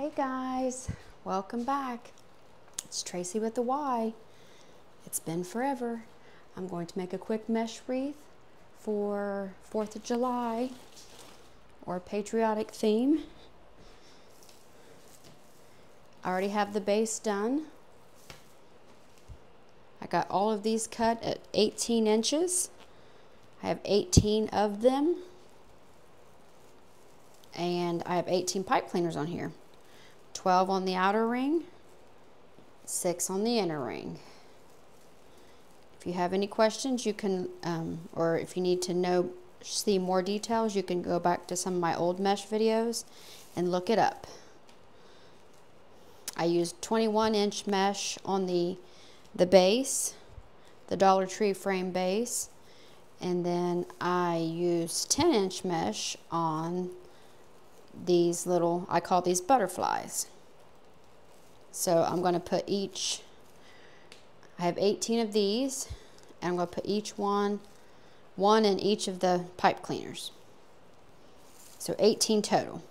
Hey guys, welcome back. It's Tracy with the Y. It's been forever. I'm going to make a quick mesh wreath for 4th of July or patriotic theme. I already have the base done. I got all of these cut at 18 inches. I have 18 of them. And I have 18 pipe cleaners on here. 12 on the outer ring, 6 on the inner ring. If you have any questions, you can, or if you need to see more details, you can go back to some of my old mesh videos and look it up. I used 21-inch mesh on the base, the Dollar Tree frame base, and then I used 10-inch mesh on these little, I call these butterflies. So I'm going to put each, I have 18 of these, and I'm going to put each one in each of the pipe cleaners. So 18 total.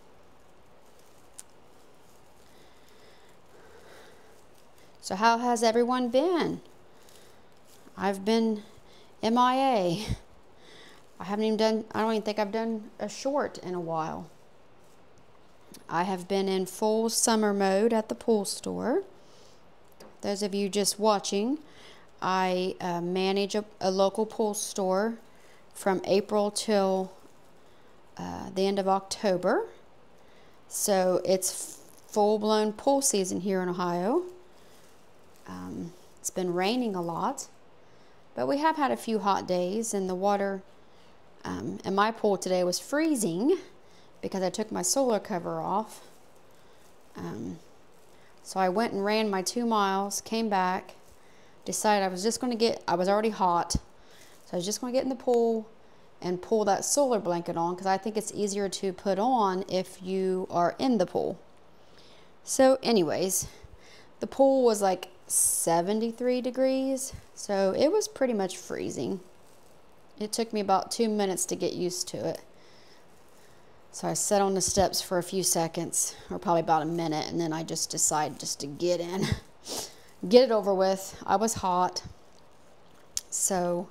So how has everyone been? I've been MIA. I don't even think I've done a short in a while. I have been in full summer mode at the pool store. Those of you just watching, I manage a local pool store from April till the end of October. So it's full-blown pool season here in Ohio. It's been raining a lot, but we have had a few hot days, and the water in my pool today was freezing because I took my solar cover off. So I went and ran my 2 miles, came back, decided I was already hot, so I was just going to get in the pool and pull that solar blanket on, because I think it's easier to put on if you are in the pool. So anyways, the pool was like 73 degrees, so it was pretty much freezing. It took me about 2 minutes to get used to it. So I sat on the steps for a few seconds, or probably about a minute, and then I just decided just to get in, get it over with. I was hot. So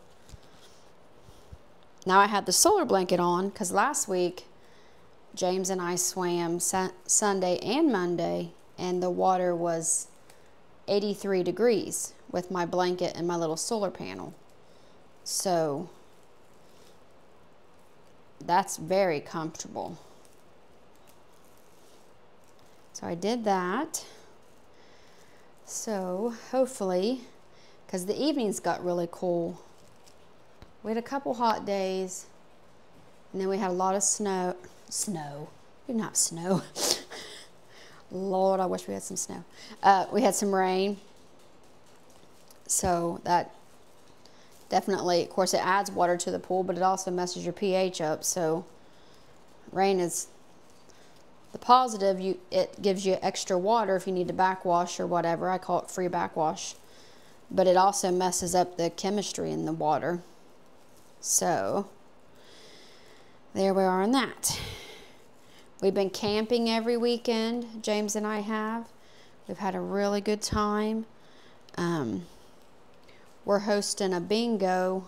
now I had the solar blanket on, because last week James and I swam Sunday and Monday, and the water was 83 degrees with my blanket and my little solar panel. So that's very comfortable. So I did that. So hopefully, because the evenings got really cool. We had a couple hot days, and then we had a lot of snow. We didn't have snow. Lord, I wish we had some snow. We had some rain. So that definitely, of course, it adds water to the pool, but it also messes your pH up. So rain is the positive. It gives you extra water if you need to backwash or whatever. I call it free backwash. But it also messes up the chemistry in the water. So there we are on that. We've been camping every weekend, James and I have. We've had a really good time. We're hosting a bingo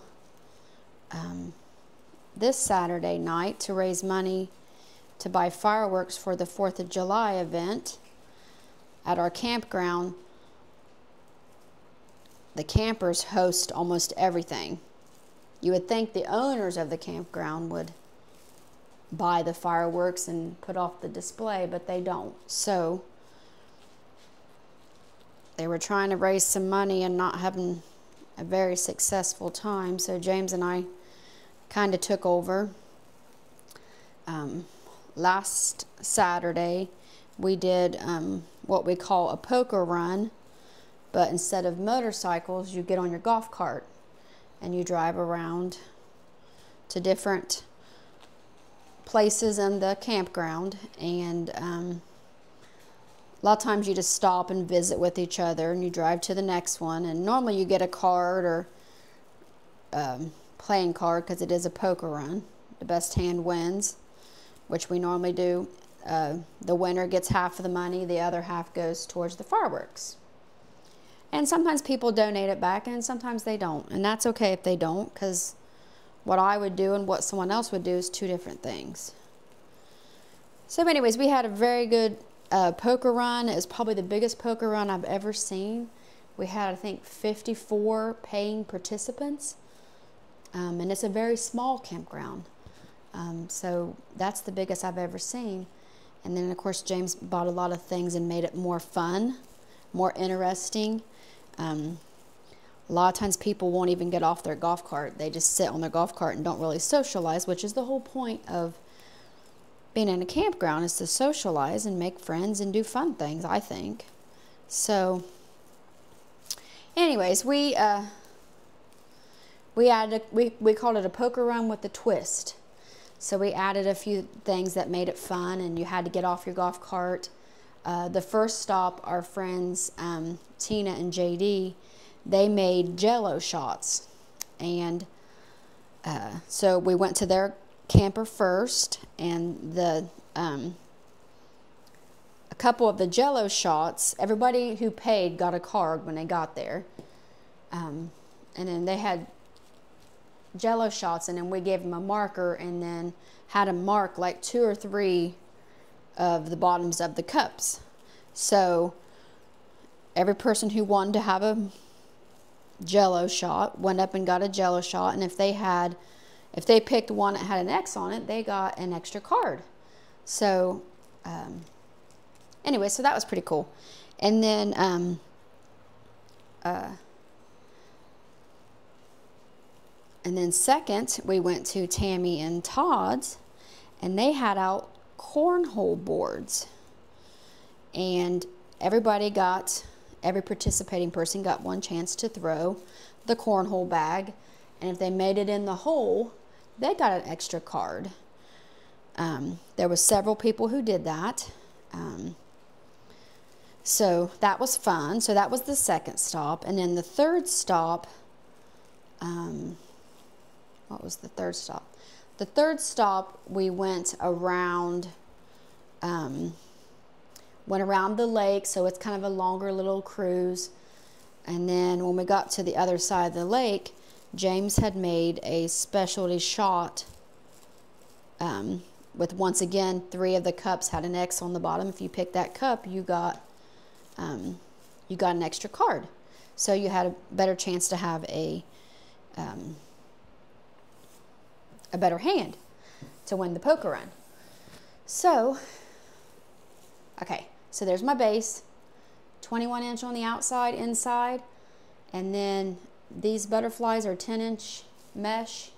this Saturday night to raise money to buy fireworks for the 4th of July event at our campground. The campers host almost everything. You would think the owners of the campground would buy the fireworks and put off the display, but they don't. So they were trying to raise some money and not having a very successful time, so James and I kind of took over. Last Saturday we did what we call a poker run, but instead of motorcycles, you get on your golf cart and you drive around to different places in the campground, and a lot of times you just stop and visit with each other, and you drive to the next one, and normally you get a card or playing card, because it is a poker run. The best hand wins, which we normally do the winner gets half of the money, the other half goes towards the fireworks. And sometimes people donate it back, and sometimes they don't. And that's okay if they don't, because what I would do and what someone else would do is two different things. So anyways, we had a very good poker run. It was probably the biggest poker run I've ever seen. We had, I think, 54 paying participants. And it's a very small campground. So that's the biggest I've ever seen. And then, of course, James bought a lot of things and made it more fun, more interesting. A lot of times people won't even get off their golf cart. They just sit on their golf cart and don't really socialize, which is the whole point of being in a campground, is to socialize and make friends and do fun things, I think. So anyways, we called it a poker run with a twist. So we added a few things that made it fun, and you had to get off your golf cart. The first stop, our friends Tina and JD, they made Jell-O shots, and so we went to their camper first, and a couple of the Jell-O shots, everybody who paid got a card when they got there, and then they had Jell-O shots, and then we gave them a marker and then had them mark like 2 or 3 of the bottoms of the cups. So every person who wanted to have a Jell-O shot went up and got a Jell-O shot, and if they picked one that had an X on it, they got an extra card. So anyway, so that was pretty cool. And then second, we went to Tammy and Todd's, and they had out cornhole boards. And every participating person got one chance to throw the cornhole bag. And if they made it in the hole, they got an extra card. There was several people who did that. So that was fun. So that was the second stop. And then the third stop, what was the third stop? The third stop, we went around the lake, so it's kind of a longer little cruise. And then when we got to the other side of the lake, James had made a specialty shot with, once again, 3 of the cups had an X on the bottom. If you picked that cup, you got an extra card. So you had a better chance to have a better hand to win the poker run. So, okay, so there's my base, 21-inch on the outside, inside, and then these butterflies are 10-inch mesh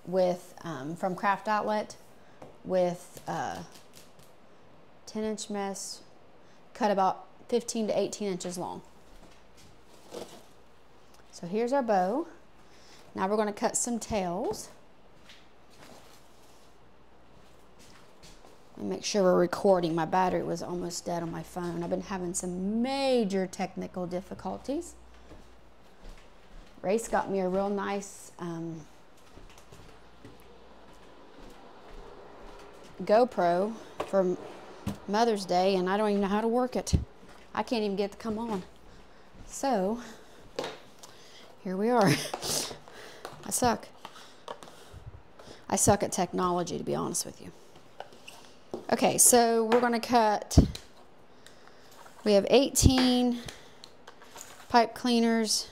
with from Craft Outlet with 10-inch mesh cut about 15 to 18 inches long. So here's our bow. Now we're going to cut some tails. And make sure we're recording. My battery was almost dead on my phone. I've been having some major technical difficulties. Race got me a real nice GoPro for Mother's Day, and I don't even know how to work it. I can't even get it to come on. So, here we are. I suck. I suck at technology, to be honest with you. Okay, so we're going to cut, we have 18 pipe cleaners.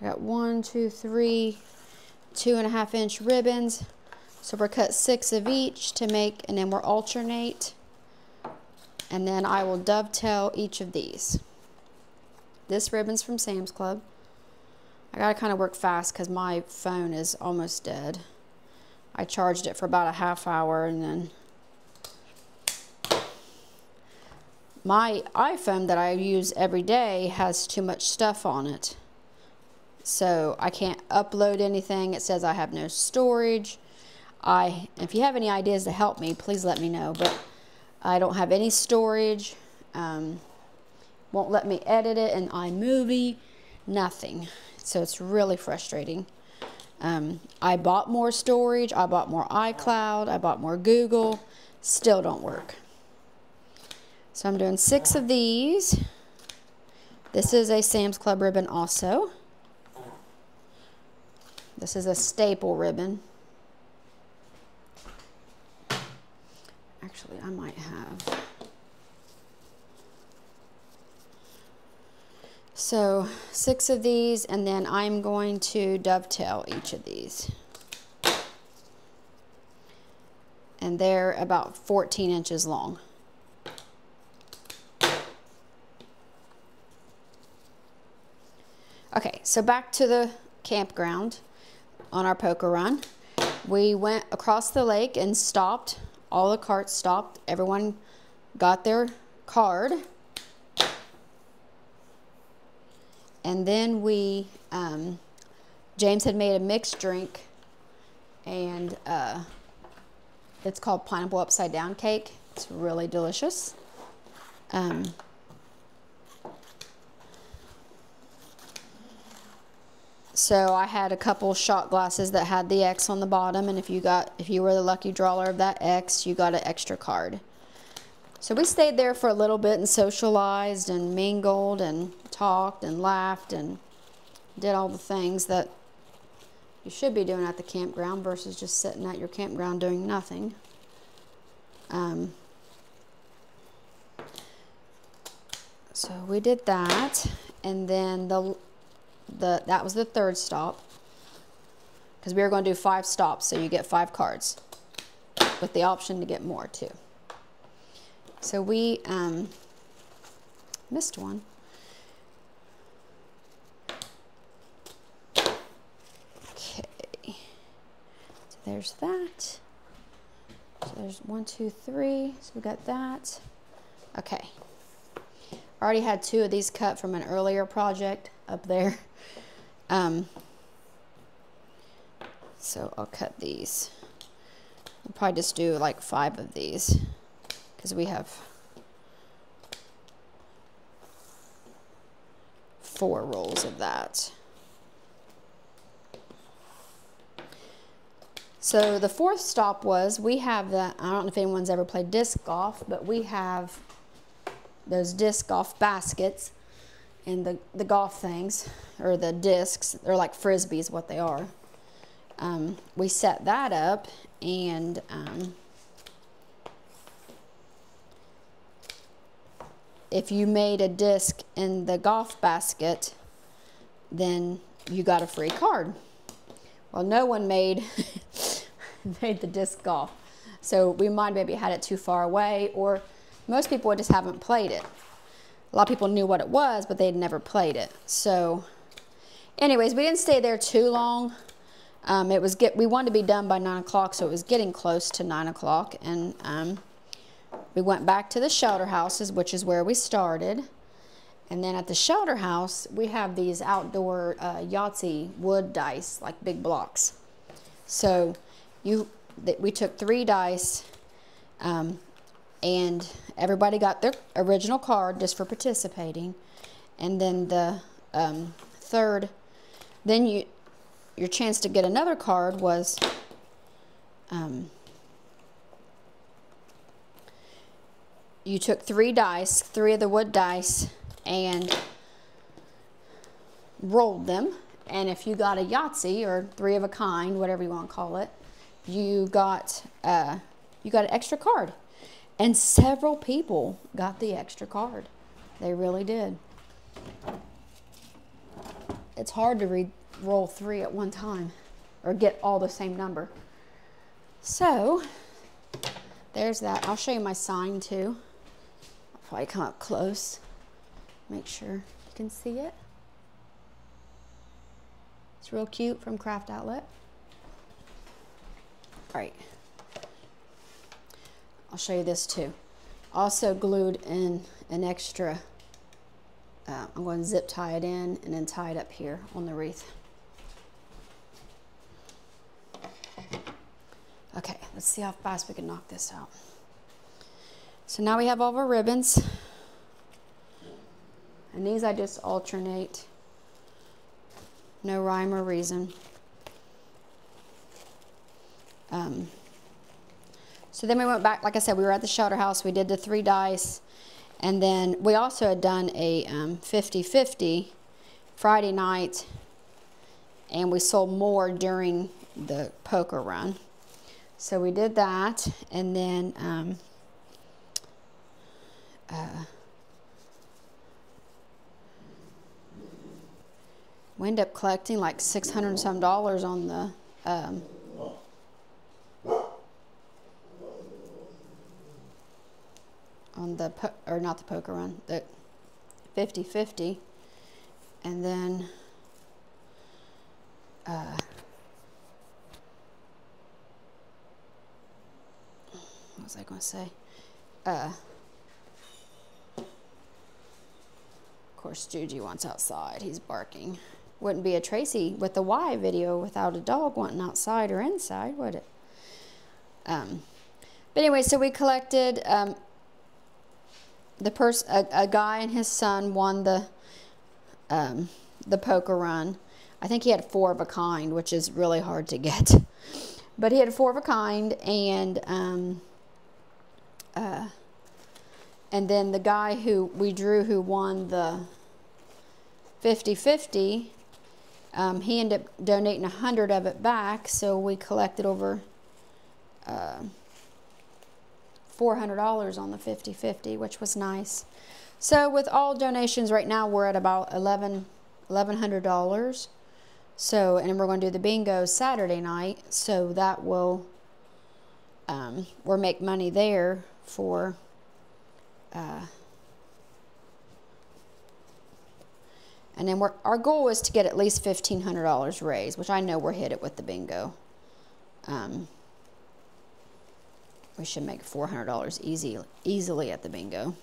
I got 1, 2, 3, 2.5-inch ribbons. So we're cut 6 of each to make, and then we'll alternate. And then I will dovetail each of these. This ribbon's from Sam's Club. I gotta kind of work fast because my phone is almost dead. I charged it for about a half hour, and then my iPhone that I use every day has too much stuff on it. So I can't upload anything. It says I have no storage. If you have any ideas to help me, please let me know. But I don't have any storage. Won't let me edit it in iMovie. Nothing. So it's really frustrating. I bought more storage, I bought more iCloud, I bought more Google, still don't work. So I'm doing 6 of these. This is a Sam's Club ribbon also. This is a staple ribbon. Actually, I might have. So 6 of these, and then I'm going to dovetail each of these. And they're about 14 inches long. Okay, so back to the campground on our poker run. We went across the lake and stopped. All the carts stopped. Everyone got their card. And then we, James had made a mixed drink, and it's called pineapple upside down cake. It's really delicious. So I had a couple shot glasses that had the X on the bottom, and if you were the lucky drawer of that X, you got an extra card. So we stayed there for a little bit and socialized and mingled and talked and laughed and did all the things that you should be doing at the campground versus just sitting at your campground doing nothing. So we did that, and then that was the 3rd stop, because we were going to do 5 stops, so you get 5 cards with the option to get more too. So we missed one. Okay, so there's that. So there's 1, 2, 3. So we got that. Okay. I already had 2 of these cut from an earlier project up there. So I'll cut these. I'll probably just do like 5 of these, because we have 4 rolls of that. So the 4th stop was, we have I don't know if anyone's ever played disc golf, but we have those disc golf baskets and the golf things, or the discs. They're like frisbees, what they are. We set that up, and if you made a disc in the golf basket, then you got a free card. Well, no one made the disc golf, so we might maybe had it too far away, or most people just haven't played it. A lot of people knew what it was, but they'd never played it. So anyways, we didn't stay there too long. We wanted to be done by 9 o'clock, so it was getting close to 9 o'clock, and we went back to the shelter houses, which is where we started. And then at the shelter house, we have these outdoor Yahtzee wood dice, like big blocks. So we took 3 dice, and everybody got their original card just for participating. And then the 3rd, then your chance to get another card was you took 3 dice, 3 of the wood dice, and rolled them. And if you got a Yahtzee, or 3 of a kind, whatever you want to call it, you got an extra card. And several people got the extra card. They really did. It's hard to roll 3 at one time, or get all the same number. So there's that. I'll show you my sign too. I'll probably come up close, make sure you can see it. It's real cute, from Craft Outlet. All right, I'll show you this too. Also glued in an extra, I'm going to zip tie it in and then tie it up here on the wreath. Okay, let's see how fast we can knock this out. So now we have all of our ribbons. And these I just alternate. No rhyme or reason. So then we went back, like I said, we were at the shelter house. We did the 3 dice. And then we also had done a 50-50 Friday night. And we sold more during the poker run. So we did that. And then we ended up collecting like $600 and some on the or not the poker run, the 50-50. And then what was I going to say? Of course, Juji wants outside. He's barking. Wouldn't be a Tracy with the Y video without a dog wanting outside or inside, would it? But anyway, so we collected. A guy and his son won the poker run. I think he had 4 of a kind, which is really hard to get. But he had 4 of a kind, and then the guy who we drew who won the 50-50, he ended up donating 100 of it back, so we collected over $400 on the 50-50, which was nice. So with all donations right now, we're at about $1,100. So, and we're going to do the bingo Saturday night, so that will we'll make money there for and then our goal is to get at least $1,500 raised, which I know we're hit it with the bingo. We should make $400 easily at the bingo.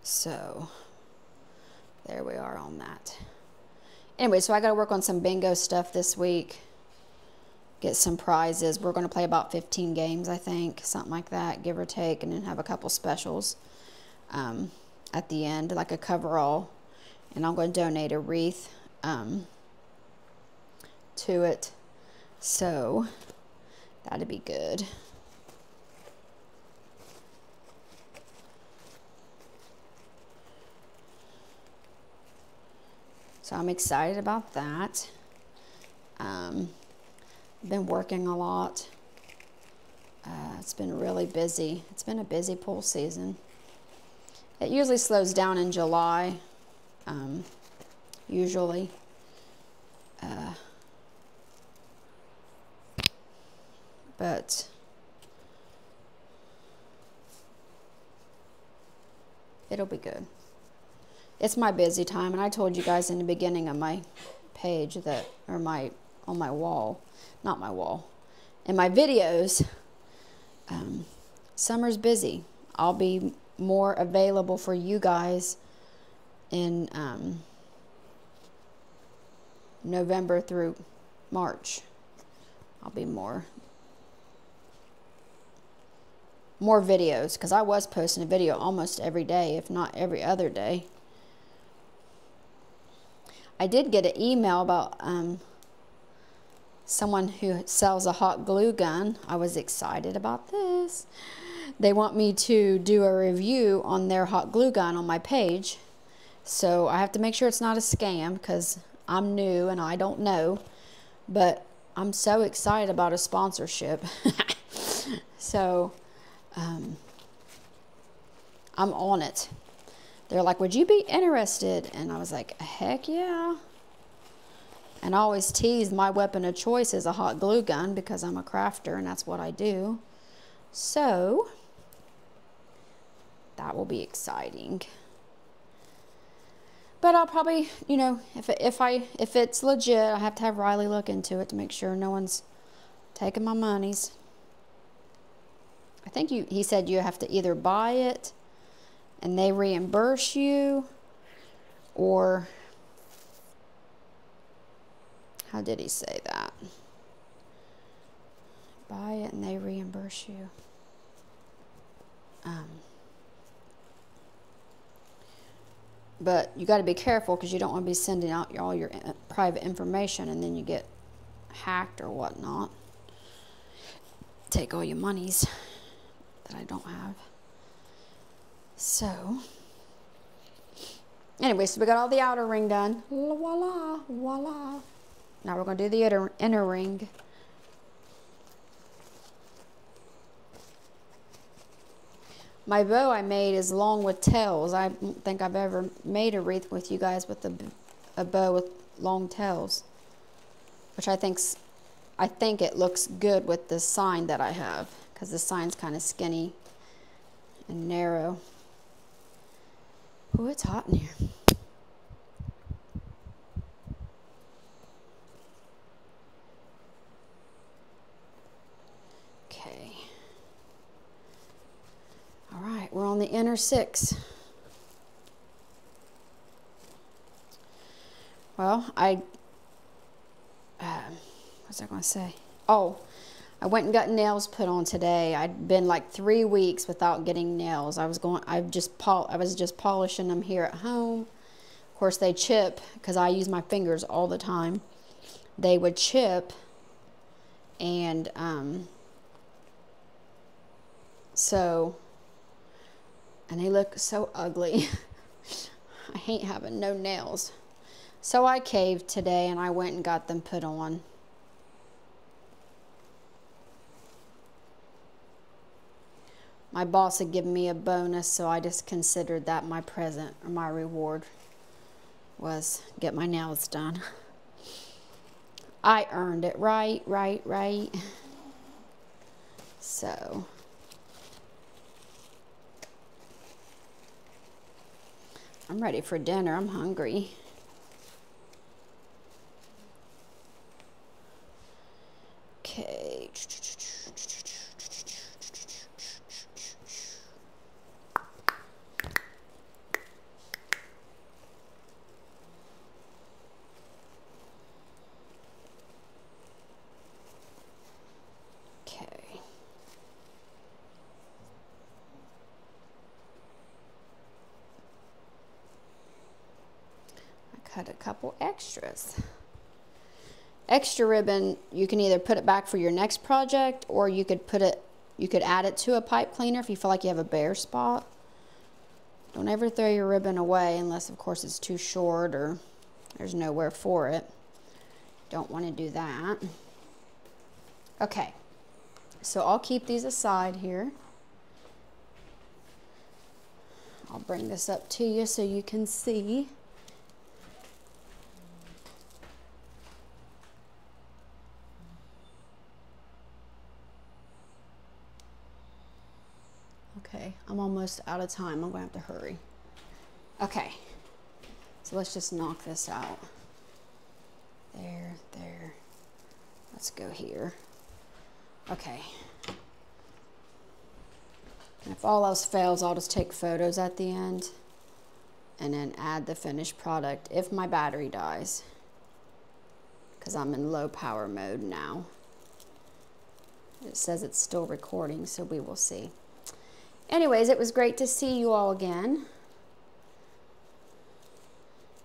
So there we are on that. Anyway, so I got to work on some bingo stuff this week. Get some prizes. We're going to play about 15 games, I think, something like that, give or take, and then have a couple specials at the end, like a coverall. And I'm going to donate a wreath to it, so that'd be good. So I'm excited about that. Been working a lot. It's been really busy. It's been a busy pool season. It usually slows down in July, usually. But it'll be good. It's my busy time, and I told you guys in the beginning of my page that, or on my wall, not my wall, in my videos, summer's busy. I'll be more available for you guys in November through March. I'll be more videos, because I was posting a video almost every day, if not every other day. I did get an email about someone who sells a hot glue gun. I was excited about this. They want me to do a review on their hot glue gun on my page. So I have to make sure it's not a scam, because I'm new and I don't know. But I'm so excited about a sponsorship. So I'm on it. They're like, would you be interested? And I was like, heck yeah. And I always tease my weapon of choice is a hot glue gun, because I'm a crafter and that's what I do. So that will be exciting. But I'll probably, you know, if it's legit, I have to have Riley look into it to make sure no one's taking my monies. I think he said you have to either buy it and they reimburse you, or how did he say that? Buy it and they reimburse you. But you got to be careful because you don't want to be sending out all your private information and then you get hacked or whatnot. Take all your monies that I don't have. So, anyway, so we got all the outer ring done. Voila, voila. Now we're going to do the inner ring. My bow I made is long with tails. I don't think I've ever made a wreath with you guys with a bow with long tails, which I think it looks good with the sign that I have, because the sign's kind of skinny and narrow. Oh, it's hot in here. Okay. All right, we're on the inner 6. Well, what's I going to say? Oh, I went and got nails put on today. I'd been like 3 weeks without getting nails. I was just polishing them here at home. Of course, they chip because I use my fingers all the time. They would chip, and and they look so ugly. I hate having no nails. So I caved today and I went and got them put on. My boss had given me a bonus, so I just considered that my present or my reward was get my nails done. I earned it, right. So I'm ready for dinner. I'm hungry. Okay. Cut a couple extras. Extra ribbon, you can either put it back for your next project, or you could add it to a pipe cleaner if you feel like you have a bare spot. Don't ever throw your ribbon away unless of course it's too short or there's nowhere for it. Don't want to do that. Okay, so I'll keep these aside here. I'll bring this up to you so you can see. Okay, I'm almost out of time. I'm going to have to hurry. Okay, so let's just knock this out. There. Let's go here. Okay. And if all else fails, I'll just take photos at the end and then add the finished product if my battery dies, because I'm in low power mode now. It says it's still recording, so we will see. Anyways, it was great to see you all again.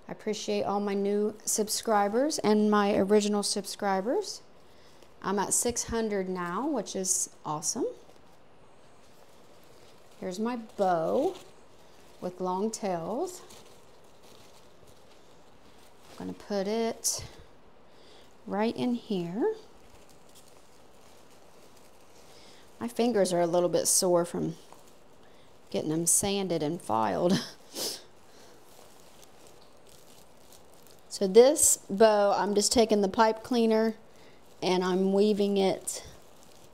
I appreciate all my new subscribers and my original subscribers. I'm at 600 now, which is awesome. Here's my bow with long tails. I'm going to put it right in here. My fingers are a little bit sore from getting them sanded and filed. So this bow, I'm just taking the pipe cleaner and I'm weaving it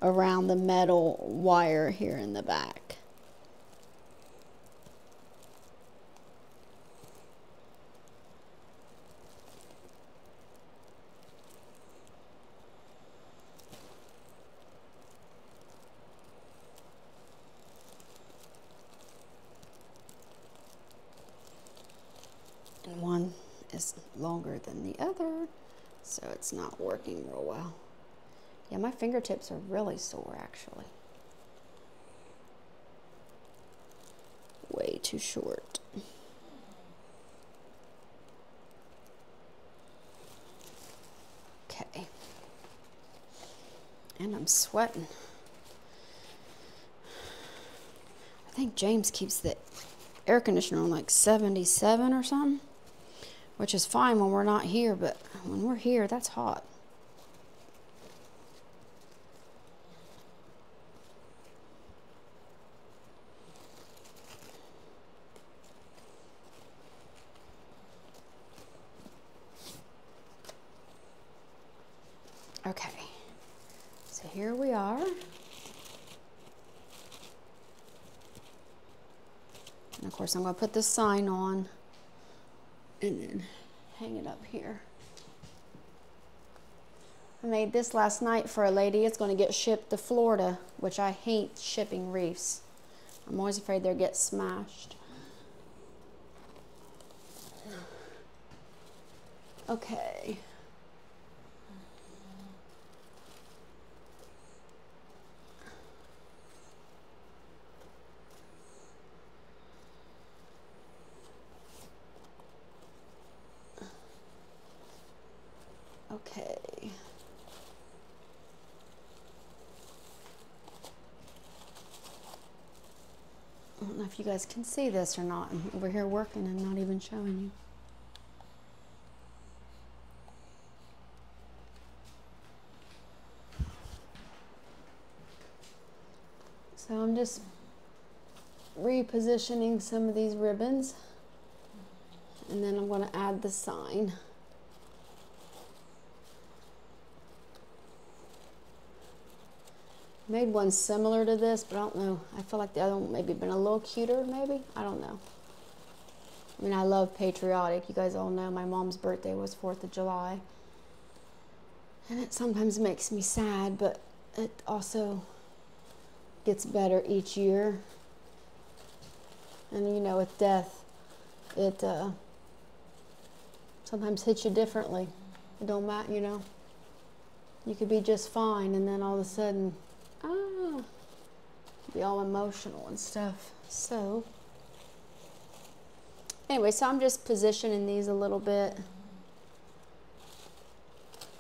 around the metal wire here in the back. And one is longer than the other, so it's not working real well. Yeah, my fingertips are really sore actually. Way too short. And I'm sweating. I think James keeps the air conditioner on like 77 or something, which is fine when we're not here, but when we're here, that's hot. Okay, so here we are. And of course I'm going to put this sign on and then hang it up here. I made this last night for a lady. It's going to get shipped to Florida, which I hate shipping wreaths. I'm always afraid they'll get smashed. Okay. Okay. I don't know if you guys can see this or not. I'm over here working and not even showing you. So I'm just repositioning some of these ribbons, and then I'm going to add the sign. Made one similar to this, but I don't know. I feel like the other one maybe been a little cuter, maybe. I don't know. I mean, I love Patriotic. You guys all know my mom's birthday was 4th of July. And it sometimes makes me sad, but it also gets better each year. And you know, with death, it sometimes hits you differently. It don't matter, you know. You could be just fine, and then all of a sudden, be all emotional and stuff. So anyway, so I'm just positioning these a little bit.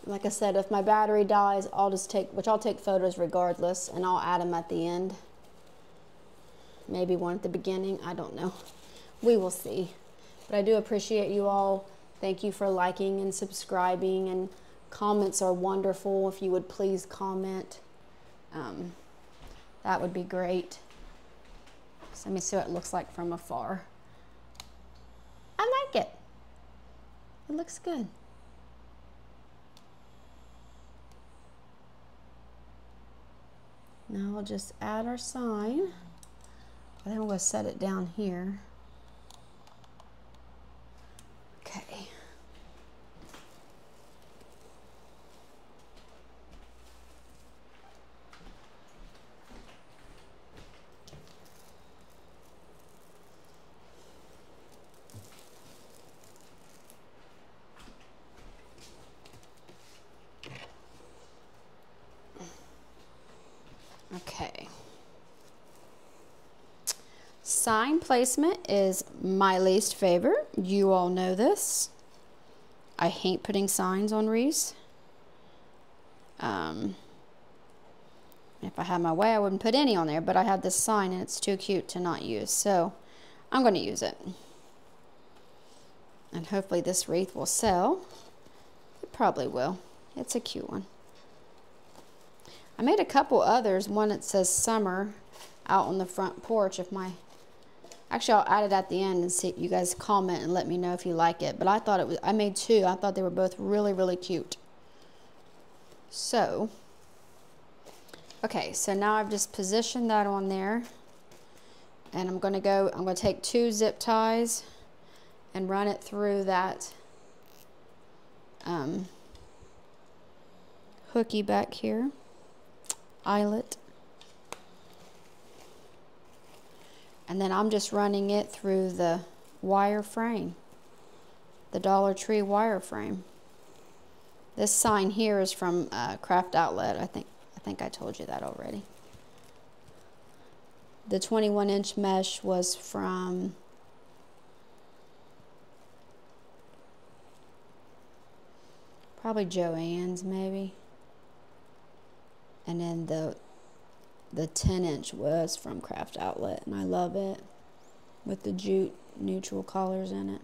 Like I said, if my battery dies, I'll just take, which I'll take photos regardless, and I'll add them at the end. Maybe one at the beginning, I don't know. We will see. But I do appreciate you all. Thank you for liking and subscribing, and comments are wonderful. If you would please comment. That would be great. So let me see what it looks like from afar. I like it. It looks good. Now we'll just add our sign. I think I'm going to set it down here. Okay. Okay. Sign placement is my least favorite. You all know this. I hate putting signs on wreaths. If I had my way, I wouldn't put any on there, but I have this sign and it's too cute to not use, so I'm going to use it. And hopefully this wreath will sell. It probably will. It's a cute one. I made a couple others. One that says summer out on the front porch. Actually, I'll add it at the end and see. You guys comment and let me know if you like it. But I thought it was. I made two. I thought they were both really, really cute. So, okay. So now I've just positioned that on there, and I'm going to take 2 zip ties and run it through that hooky back here. Eyelet, and then I'm just running it through the wire frame, the Dollar Tree wire frame. This sign here is from Craft Outlet. I think I told you that already. The 21-inch mesh was from probably Joann's, maybe. And then the 10-inch was from Craft Outlet, and I love it with the jute neutral colors in it.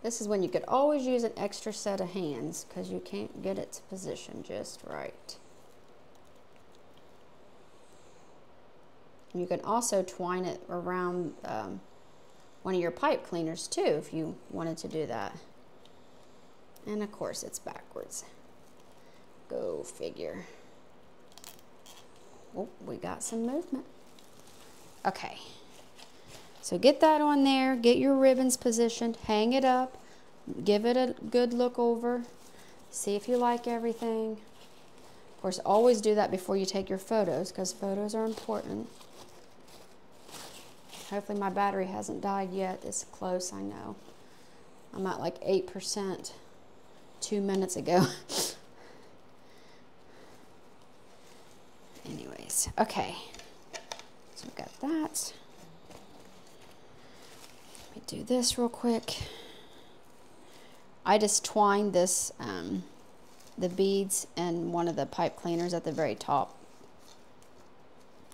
This is when you could always use an extra set of hands because you can't get it to position just right. You can also twine it around one of your pipe cleaners too if you wanted to do that. And of course it's backwards. Go figure. Oh, we got some movement. Okay. So get that on there, get your ribbons positioned, hang it up, give it a good look over, see if you like everything. Of course, always do that before you take your photos because photos are important. Hopefully my battery hasn't died yet. It's close, I know. I'm at like 8% 2 minutes ago. Anyways, okay. So we got that. Do this real quick. I just twined this the beads in one of the pipe cleaners at the very top.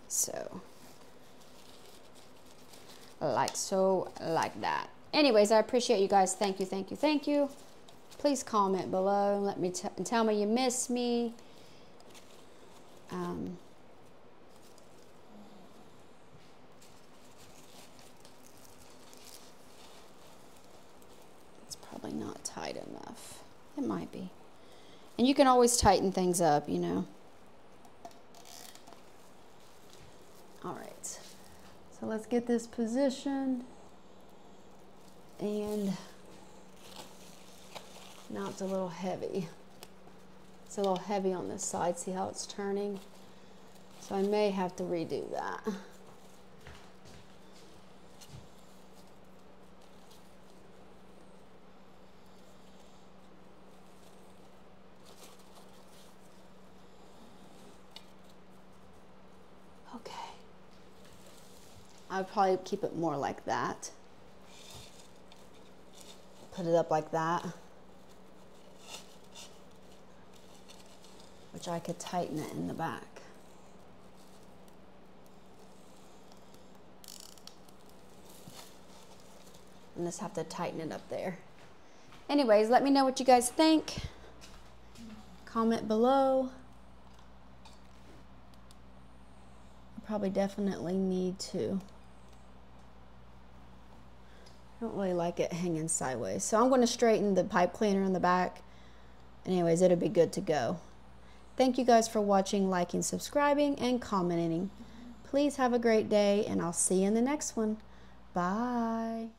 So like that. Anyways, I appreciate you guys. Thank you, thank you, thank you. Please comment below and let me tell me you miss me. Probably not tight enough. It might be. And you can always tighten things up, you know. All right. So let's get this positioned. And now it's a little heavy. It's a little heavy on this side. See how it's turning? So I may have to redo that. I would probably keep it more like that. Put it up like that. Which I could tighten it in the back. And just have to tighten it up there. Anyways, let me know what you guys think. Comment below. I probably definitely need to. I don't really like it hanging sideways. So I'm going to straighten the pipe cleaner in the back. Anyways, it'll be good to go. Thank you guys for watching, liking, subscribing, and commenting. Please have a great day, and I'll see you in the next one. Bye.